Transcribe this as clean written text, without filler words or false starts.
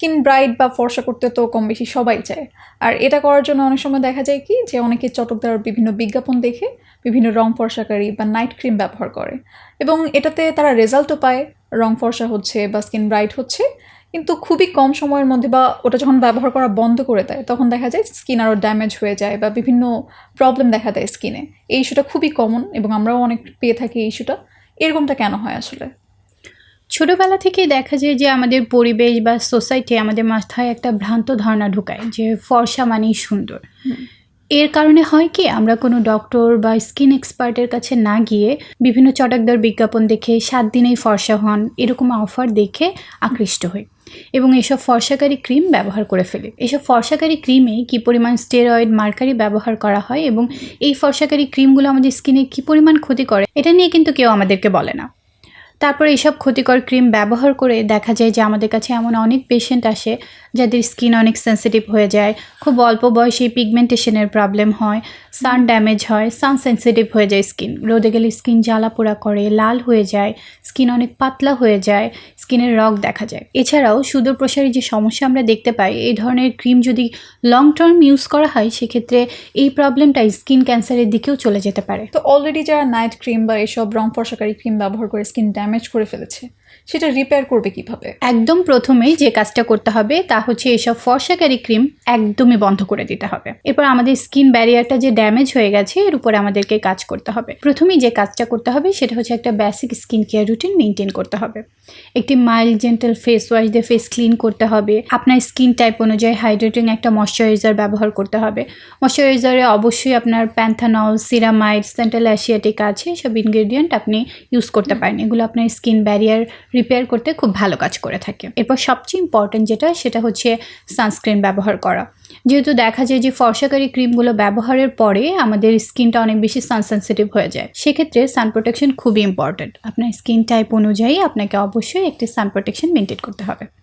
Skin bright বা ফর্সা করতে তো কম বেশি সবাই চায়। আর এটা করার জন্য অনেক সময় দেখা যায় কি যে অনেকে চটকদার বিভিন্ন বিজ্ঞাপন দেখে বিভিন্ন রং ফর্সাকারী বা নাইট ক্রিম ব্যবহার করে এবং এটাতে তারা রেজাল্টও পায়, রং ফর্সা হচ্ছে বা স্কিন ব্রাইট হচ্ছে, কিন্তু খুবই কম সময়ের মধ্যে বা ওটা যখন ব্যবহার করা বন্ধ করে দেয় তখন দেখা যায় স্কিন আরও ড্যামেজ হয়ে যায় বা বিভিন্ন প্রবলেম দেখা দেয় স্কিনে। এই ইস্যুটা খুবই কমন এবং আমরাও অনেক পেয়ে থাকি এই ইস্যুটা। এরকমটা কেন হয় আসলে? ছোটবেলা থেকেই দেখা যায় যে আমাদের পরিবেশ বা সোসাইটি আমাদের মাথায় একটা ভ্রান্ত ধারণা ঢোকায় যে ফর্সা মানেই সুন্দর। এর কারণে হয় কি, আমরা কোনো ডক্টর বা স্কিন এক্সপার্টের কাছে না গিয়ে বিভিন্ন চটকদার বিজ্ঞাপন দেখে 7 দিনেই ফর্সা হন এরকম অফার দেখে আকৃষ্ট হই এবং এসব ফর্সাকারী ক্রিম ব্যবহার করে ফেলি। এসব ফর্সাকারী ক্রিমে কী পরিমাণ স্টেরয়েড মার্কারি ব্যবহার করা হয় এবং এই ফর্সাকারী ক্রিমগুলো আমাদের স্কিনে কী পরিমাণ ক্ষতি করে এটা নিয়ে কিন্তু কেউ আমাদেরকে বলে না। তারপর এইসব ক্ষতিকর ক্রিম ব্যবহার করে দেখা যায় যে আমাদের কাছে এমন অনেক পেশেন্ট আসে যাদের স্কিন অনেক সেন্সিটিভ হয়ে যায়, খুব অল্প বয়সে পিগমেন্টেশনের প্রবলেম হয়, সান ড্যামেজ হয়, সান সেন্সিটিভ হয়ে যায় স্কিন, রোদে গেলে স্কিন জ্বালা পোড়া করে, লাল হয়ে যায়, স্কিন অনেক পাতলা হয়ে যায়, স্কিনের রগ দেখা যায়। এছাড়াও সুদূর প্রসারী যে সমস্যা আমরা দেখতে পাই, এই ধরনের ক্রিম যদি লং টার্ম ইউজ করা হয় সেক্ষেত্রে এই প্রবলেমটা স্কিন ক্যান্সারের দিকেও চলে যেতে পারে। তো অলরেডি যারা নাইট ক্রিম বা এসব রং ফর্সাকারী ক্রিম ব্যবহার করে স্কিন ড্যামেজ করে ফেলেছে, সেটা রিপেয়ার করবে কিভাবে? একদম প্রথমেই যে কাজটা করতে হবে তা হচ্ছে এসব ফর্সাকারী ক্রিম একদমই বন্ধ করে দিতে হবে। এরপর আমাদের স্কিন ব্যারিয়ারটা যে ড্যামেজ হয়ে গেছে এর উপরে আমাদেরকে কাজ করতে হবে। প্রথমেই যে কাজটা করতে হবে সেটা হচ্ছে একটা basic skin care routine maintain করতে হবে। একটি মাইল্ড জেন্টাল ফেস ওয়াশ দিয়ে ফেস ক্লিন করতে হবে। আপনার স্কিন টাইপ অনুযায়ী হাইড্রেটিং একটা ময়শ্চারাইজার ব্যবহার করতে হবে। ময়শ্চারাইজারে অবশ্যই আপনার প্যান্থানল, সিরামাইড, সেন্ট্রাল অ্যাসিয়াটিক আছে, সব ইনগ্রেডিয়েন্ট আপনি ইউজ করতে পারেন। এগুলো আপনার স্কিন ব্যারিয়ার রিপেয়ার করতে খুব ভালো কাজ করে থাকে। এরপর সবচেয়ে ইম্পর্টেন্ট যেটা সেটা হচ্ছে সানস্ক্রিন ব্যবহার করা। যেহেতু দেখা যায় যে ফর্সাকারী ক্রিমগুলো ব্যবহারের পরে আমাদের স্কিনটা অনেক বেশি সান সেন্সিটিভ হয়ে যায়, সেক্ষেত্রে সান প্রোটেকশন খুবই ইম্পর্টেন্ট। আপনার স্কিন টাইপ অনুযায়ী আপনাকে অবশ্যই একটি সান প্রোটেকশন মেনটেন করতে হবে।